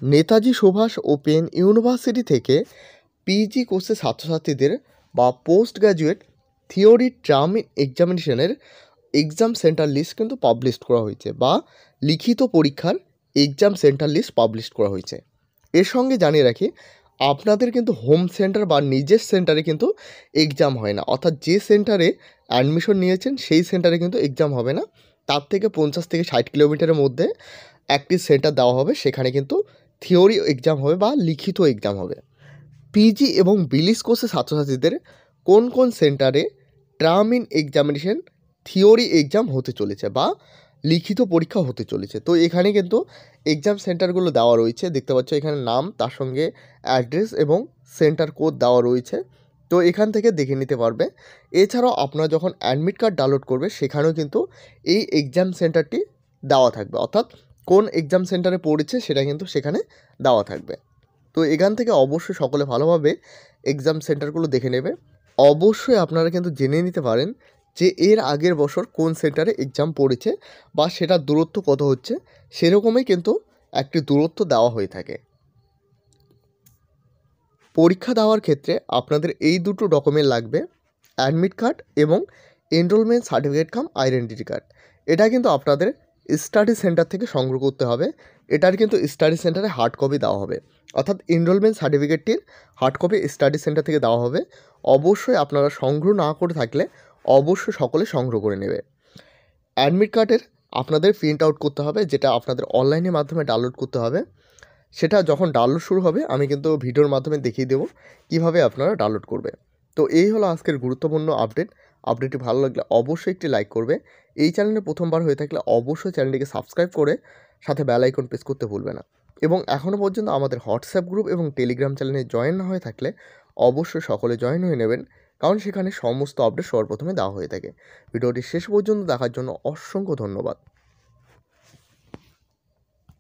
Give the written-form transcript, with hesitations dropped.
Netaji Subhas open university থেকে PG কোর্সের ছাত্রছাত্রীদের বা পোস্ট গ্র্যাজুয়েট থিওরি টার্ম এক্সামিনেশনের এক্সাম সেন্টার লিস্ট কিন্তু পাবলিশ করা হয়েছে বা লিখিত পরীক্ষার এক্সাম সেন্টার লিস্ট পাবলিশ করা হয়েছে। এর সঙ্গে জানিয়ে রাখি, আপনাদের কিন্তু হোম সেন্টার বা নিজের সেন্টারে কিন্তু এক্সাম হয় না, অর্থাৎ যে সেন্টারে অ্যাডমিশন নিয়েছেন সেই সেন্টারে কিন্তু এক্সাম হবে না। তার থেকে 50 থেকে 60 কিলোমিটারের মধ্যে একটি সেন্টার দেওয়া হবে, সেখানে কিন্তু থিওরি এক্সাম হবে বা লিখিত এক্সাম হবে। পিজি এবং বিলিস কোর্সের ছাত্রছাত্রীদের কোন কোন সেন্টারে term in examination theory exam হতে চলেছে বা লিখিত পরীক্ষা হতে চলেছে, তো এখানে কিন্তু এক্সাম সেন্টারগুলো দেওয়া রয়েছে। দেখতে পাচ্ছ এখানে নাম, তার সঙ্গে অ্যাড্রেস এবং সেন্টার কোড দেওয়া রয়েছে, তো এখান থেকে দেখে নিতে পারবে। এছাড়াও আপনারা যখন অ্যাডমিট কার্ড ডাউনলোড করবে সেখানেও কিন্তু এই এক্সাম সেন্টারটি দেওয়া থাকবে, অর্থাৎ কোন এক্সাম সেন্টারে পড়েছে সেটা কিন্তু সেখানে দেওয়া থাকবে। তো এখান থেকে অবশ্যই সকলে ভালোভাবে এক্সাম সেন্টারগুলো দেখে নেবে। অবশ্যই আপনারা কিন্তু জেনে নিতে পারেন যে এর আগের বছর কোন সেন্টারে এক্সাম পড়েছে বা সেটার দূরত্ব কত হচ্ছে, সেরকমই কিন্তু একটি দূরত্ব দেওয়া হয়ে থাকে। পরীক্ষা দেওয়ার ক্ষেত্রে আপনাদের এই দুটো ডকুমেন্ট লাগবে, অ্যাডমিট কার্ড এবং এনরোলমেন্ট সার্টিফিকেট কাম আইডেন্টিটি কার্ড। এটা কিন্তু আপনাদের স্টাডি সেন্টার থেকে সংগ্রহ করতে হবে। এটার কিন্তু স্টাডি সেন্টারে হার্ড কপি দেওয়া হবে, অর্থাৎ এনরোলমেন্ট সার্টিফিকেটটির হার্ড কপি স্টাডি সেন্টার থেকে দেওয়া হবে। অবশ্যই আপনারা সংগ্রহ না করে থাকলে অবশ্যই সকলে সংগ্রহ করে নেবে। অ্যাডমিট কার্ডের আপনাদের প্রিন্ট আউট করতে হবে, যেটা আপনাদের অনলাইনের মাধ্যমে ডাউনলোড করতে হবে। সেটা যখন ডাউনলোড শুরু হবে আমি কিন্তু ভিডিওর মাধ্যমে দেখিয়ে দেবো কীভাবে আপনারা ডাউনলোড করবে। তো এই হলো আজকের গুরুত্বপূর্ণ আপডেটটি ভালো লাগলে অবশ্যই একটি লাইক করবে। এই চ্যানেলে প্রথমবার হয়ে থাকলে অবশ্যই চ্যানেলটিকে সাবস্ক্রাইব করে সাথে বেল আইকন প্রেস করতে ভুলবে না। এবং এখনও পর্যন্ত আমাদের হোয়াটসঅ্যাপ গ্রুপ এবং টেলিগ্রাম চ্যানেলে জয়েন না হয়ে থাকলে অবশ্যই সকলে জয়েন হয়ে নেবেন, কারণ সেখানে সমস্ত আপডেট সর্বপ্রথমে দেওয়া হয়ে থাকে। ভিডিওটি শেষ পর্যন্ত দেখার জন্য অসংখ্য ধন্যবাদ।